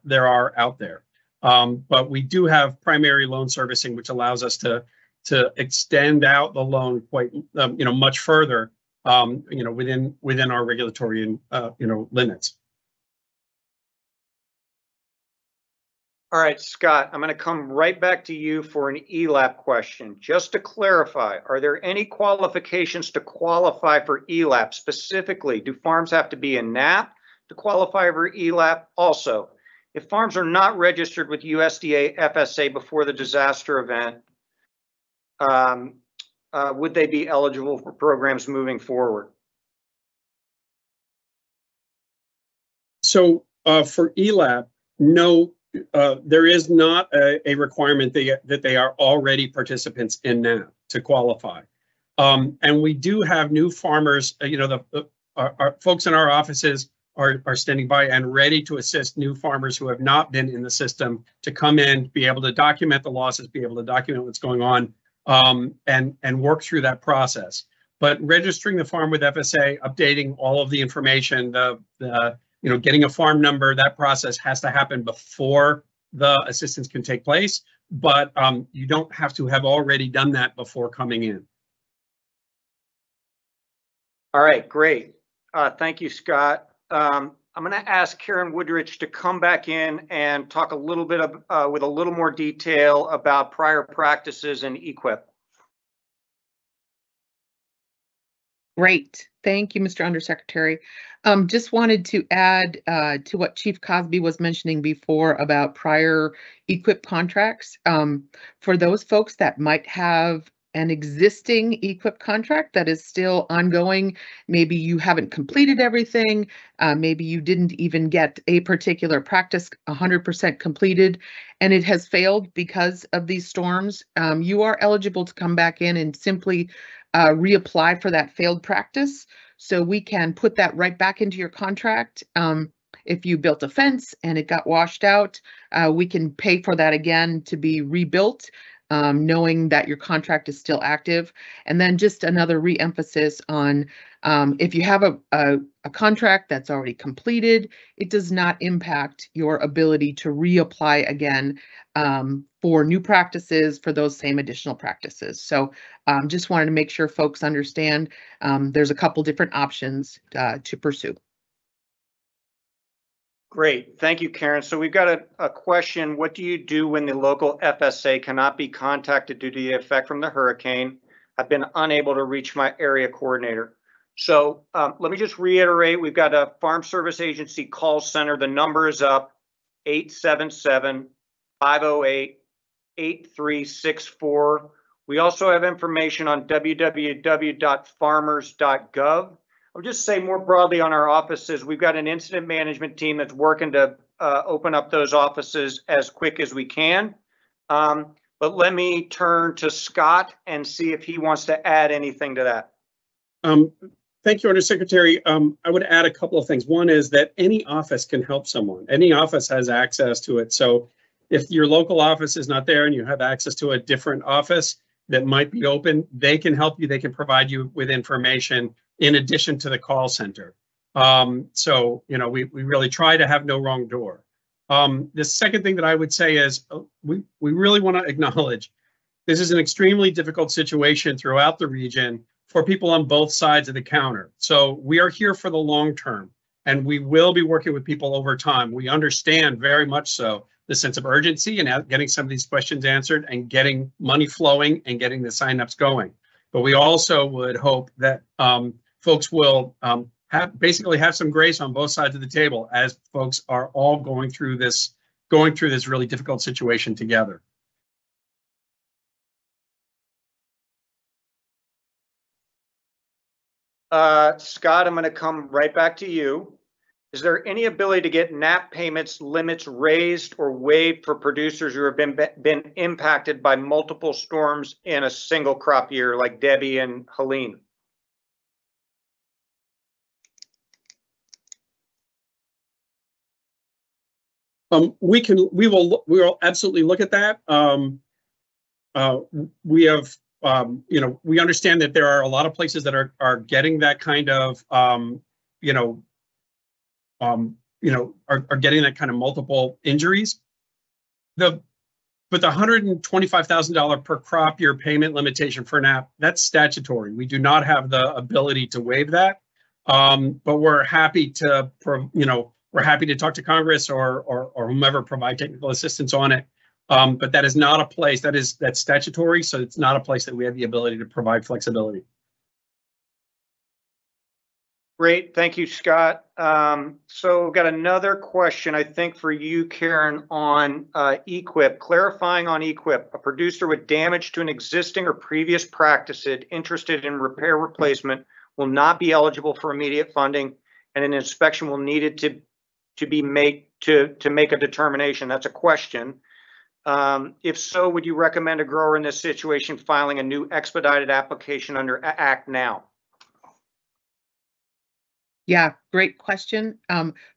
there are out there. But we do have primary loan servicing, which allows us to extend out the loan quite, much further, within our regulatory, limits. All right, Scott, I'm going to come right back to you for an ELAP question. Just to clarify, are there any qualifications to qualify for ELAP? Specifically, do farms have to be in NAP to qualify for ELAP? Also, if farms are not registered with USDA FSA before the disaster event, would they be eligible for programs moving forward? So for ELAP, no. There is not a requirement that they are already participants in NAP to qualify. And we do have new farmers, our folks in our offices are standing by and ready to assist new farmers who have not been in the system to come in, be able to document the losses, be able to document what's going on, and work through that process. But registering the farm with FSA, updating all of the information, getting a farm number, that process has to happen before the assistance can take place, but you don't have to have already done that before coming in. All right, great. Thank you, Scott. I'm going to ask Karen Woodrich to come back in and talk a little bit with a little more detail about prior practices and EQIP. Great. Thank you, Mr. Undersecretary. Just wanted to add to what Chief Cosby was mentioning before about prior EQIP contracts. For those folks that might have an existing EQIP contract that is still ongoing, maybe you haven't completed everything, maybe you didn't even get a particular practice 100% completed, and it has failed because of these storms, you are eligible to come back in and simply reapply for that failed practice. So we can put that right back into your contract. If you built a fence and it got washed out, we can pay for that again to be rebuilt, knowing that your contract is still active. And then just another re-emphasis on if you have a contract that's already completed, it does not impact your ability to reapply again for new practices for those same additional practices. So just wanted to make sure folks understand there's a couple different options to pursue. Great. Thank you, Karen. So we've got a question. What do you do when the local FSA cannot be contacted due to the effect from the hurricane? I've been unable to reach my area coordinator. So let me just reiterate, we've got a Farm Service Agency call center. The number is up 877-508-8364. We also have information on www.farmers.gov. I'll just say more broadly on our offices, we've got an incident management team that's working to open up those offices as quick as we can. But let me turn to Scott and see if he wants to add anything to that. Thank you, Undersecretary. I would add a couple of things. One is that any office can help someone. Any office has access to it. So if your local office is not there and you have access to a different office that might be open, they can help you. They can provide you with information in addition to the call center. So, you know, we really try to have no wrong door. The second thing that I would say is we really want to acknowledge this is an extremely difficult situation throughout the region for people on both sides of the counter. So we are here for the long term, and we will be working with people over time. We understand very much so the sense of urgency and getting some of these questions answered and getting money flowing and getting the signups going. But we also would hope that folks will basically have some grace on both sides of the table as folks are all going through this really difficult situation together. Scott, I'm going to come right back to you. Is there any ability to get NAP payments limits raised or waived for producers who have been impacted by multiple storms in a single crop year, like Debbie and Helene? We will absolutely look at that. We have, you know, we understand that there are a lot of places that are getting that kind of, are getting that kind of multiple injuries. But the $125,000 per crop year payment limitation for NAP, that's statutory. We do not have the ability to waive that. But we're happy to, we're happy to talk to Congress or whomever provide technical assistance on it. But that is not a place that's statutory, so it's not a place that we have the ability to provide flexibility. Great, thank you, Scott. So we've got another question, I think, for you, Karen, on EQIP. Clarifying on EQIP, a producer with damage to an existing or previous practice interested in repair replacement will not be eligible for immediate funding, and an inspection will need to make a determination. That's a question. If so, would you recommend a grower in this situation filing a new expedited application under Act Now? Yeah, great question.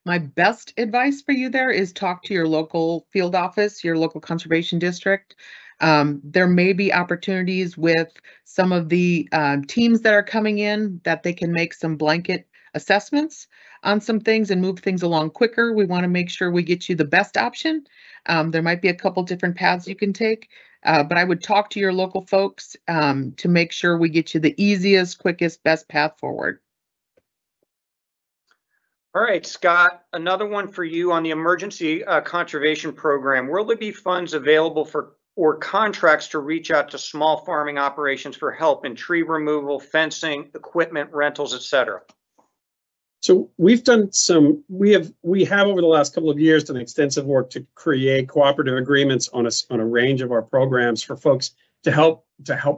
My best advice for you there is talk to your local field office, your local conservation district. There may be opportunities with some of the teams that are coming in that they can make some blanket assessments on some things and move things along quicker. We want to make sure we get you the best option. There might be a couple different paths you can take, but I would talk to your local folks to make sure we get you the easiest, quickest, best path forward. All right, Scott, another one for you on the Emergency Conservation Program. Will there be funds available for or contracts to reach out to small farming operations for help in tree removal, fencing, equipment rentals, etc.? So we've done we have over the last couple of years done extensive work to create cooperative agreements on a range of our programs for folks to help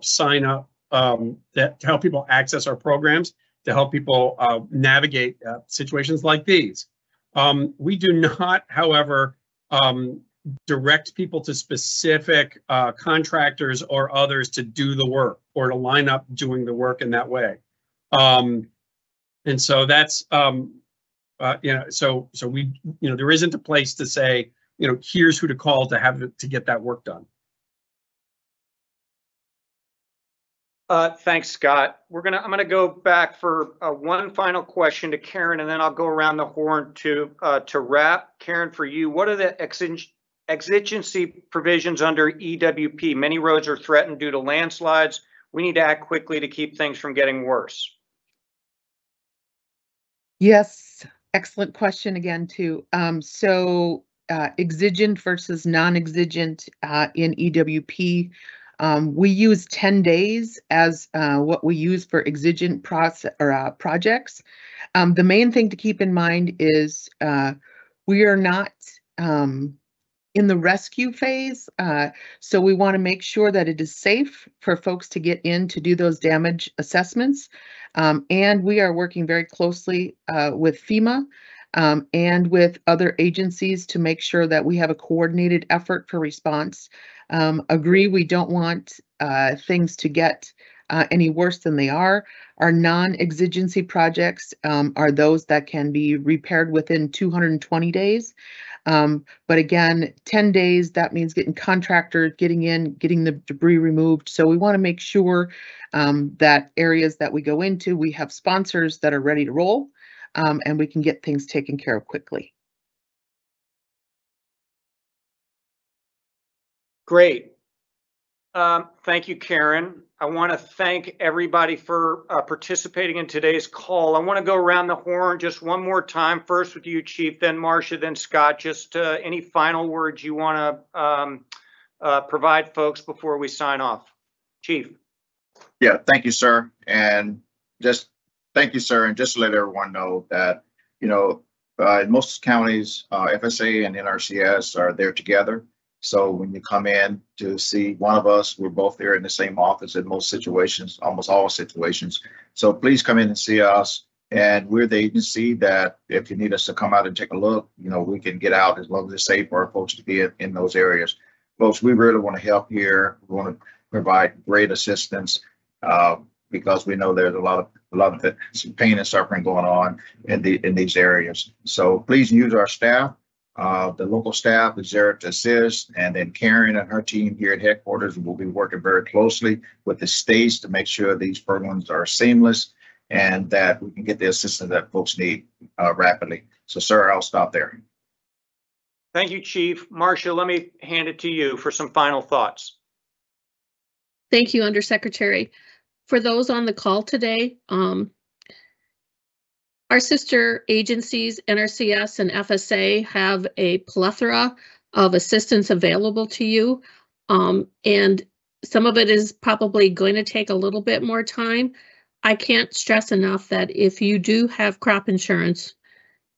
sign up, to help people access our programs, to help people navigate situations like these. We do not, however, direct people to specific contractors or others to do the work or to line up doing the work in that way. And so that's, so we, there isn't a place to say, here's who to call to get that work done. Thanks, Scott. I'm gonna go back for one final question to Karen, and then I'll go around the horn to wrap. Karen, for you, what are the exigency provisions under EWP? Many roads are threatened due to landslides. We need to act quickly to keep things from getting worse. Yes, Excellent question again, too. Exigent versus non-exigent in EWP. We use 10 days as what we use for exigent projects. The main thing to keep in mind is we are not in the rescue phase, so we want to make sure that it is safe for folks to get in to do those damage assessments. And we are working very closely with FEMA and with other agencies to make sure that we have a coordinated effort for response. Agree, we don't want things to get any worse than they are. Our non-exigency projects are those that can be repaired within 220 days. But again, 10 days, that means getting contractors, getting in, getting the debris removed. So we want to make sure that areas that we go into, we have sponsors that are ready to roll, and we can get things taken care of quickly. Great. Thank you, Karen. I want to thank everybody for participating in today's call. I want to go around the horn just one more time, first with you, Chief, then Marcia, then Scott. Just any final words you want to provide folks before we sign off. Chief. Yeah, thank you, sir. And just thank you, sir. And just to let everyone know that, in most counties, FSA and NRCS are there together. So when you come in to see one of us, we're both there in the same office in most situations, almost all situations. So please come in and see us. And we're the agency that if you need us to come out and take a look, we can get out as long as it's safe for our folks to be in those areas. Folks, we really want to help here. We want to provide great assistance because we know there's a lot of pain and suffering going on in these areas. So please use our staff. The local staff is there to assist, and then Karen and her team here at headquarters will be working very closely with the states to make sure these programs are seamless and that we can get the assistance that folks need rapidly. So, sir, I'll stop there. Thank you, Chief. Marcia, let me hand it to you for some final thoughts. Thank you, Undersecretary. For those on the call today, our sister agencies, NRCS and FSA, have a plethora of assistance available to you. And some of it is probably going to take a little bit more time. I can't stress enough that if you do have crop insurance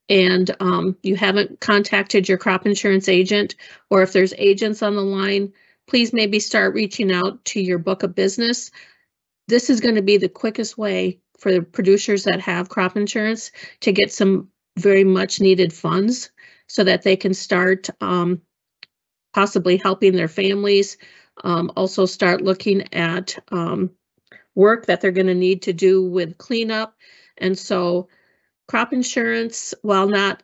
and you haven't contacted your crop insurance agent, or if there's agents on the line, please maybe start reaching out to your book of business. This is going to be the quickest way for the producers that have crop insurance to get some very much needed funds so that they can start possibly helping their families, also start looking at work that they're going to need to do with cleanup. And so crop insurance, while not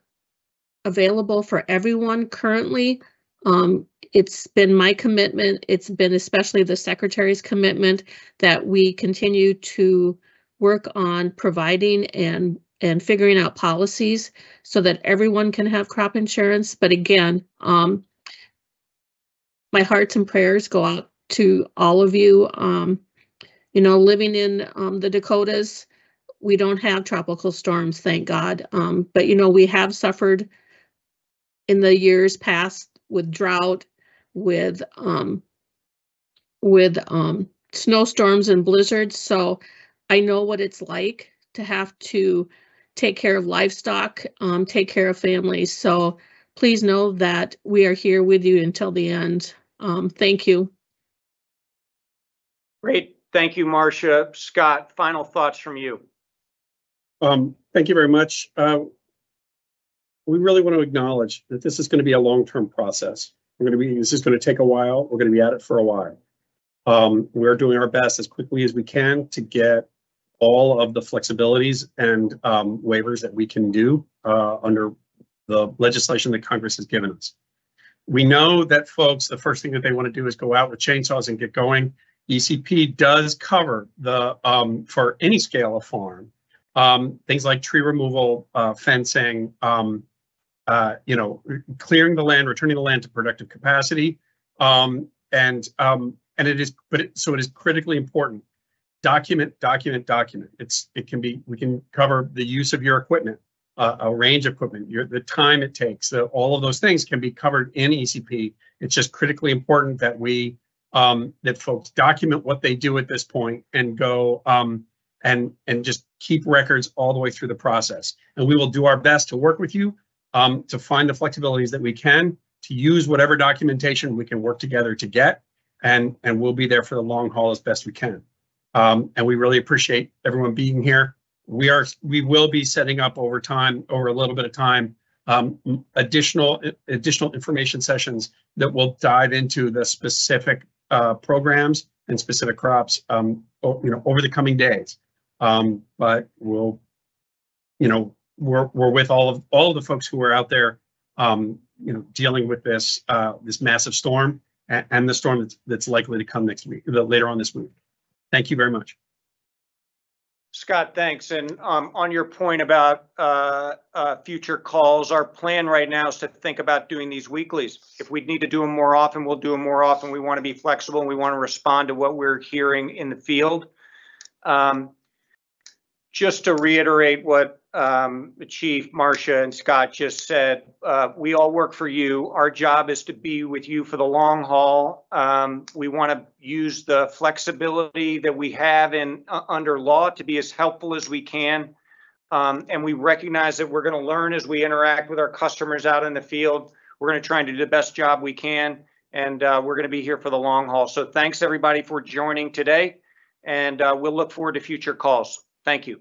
available for everyone currently, it's been my commitment, it's been especially the Secretary's commitment that we continue to work on providing and figuring out policies so that everyone can have crop insurance. But again, my hearts and prayers go out to all of you. Living in the Dakotas, we don't have tropical storms, thank God. But we have suffered in the years past with drought, with snowstorms and blizzards. So I know what it's like to have to take care of livestock, take care of families. So please know that we are here with you until the end. Thank you. Great. Thank you, Marcia. Scott, final thoughts from you. Thank you very much. We really want to acknowledge that this is going to be a long-term process. This is going to take a while. We're going to be at it for a while. We're doing our best as quickly as we can to get all of the flexibilities and waivers that we can do under the legislation that Congress has given us. We know that folks, the first thing that they want to do is go out with chainsaws and get going. ECP does cover the for any scale of farm, things like tree removal, fencing, clearing the land, returning the land to productive capacity, and it is critically important. Document. We can cover the use of your equipment. a range of equipment, the time it takes, all of those things can be covered in ECP. It's just critically important that we that folks document what they do at this point and go and just keep records all the way through the process. And we will do our best to work with you to find the flexibilities that we can, to use whatever documentation we can work together to get, and we'll be there for the long haul as best we can. And we really appreciate everyone being here. We will be setting up over a little bit of time, additional information sessions that will dive into the specific programs and specific crops, over the coming days. But we'll, we're with all of the folks who are out there, dealing with this massive storm and the storm that's likely to come next week, later on this week. Thank you very much. Scott, thanks. And on your point about future calls, our plan right now is to think about doing these weeklies. If we need to do them more often, we'll do them more often. We want to be flexible and we want to respond to what we're hearing in the field. Just to reiterate what the Chief, Marcia, and Scott just said, we all work for you. Our job is to be with you for the long haul. We want to use the flexibility that we have under law to be as helpful as we can. And we recognize that we're going to learn as we interact with our customers out in the field. We're going to try and do the best job we can. And we're going to be here for the long haul. So thanks everybody for joining today. And we'll look forward to future calls. Thank you.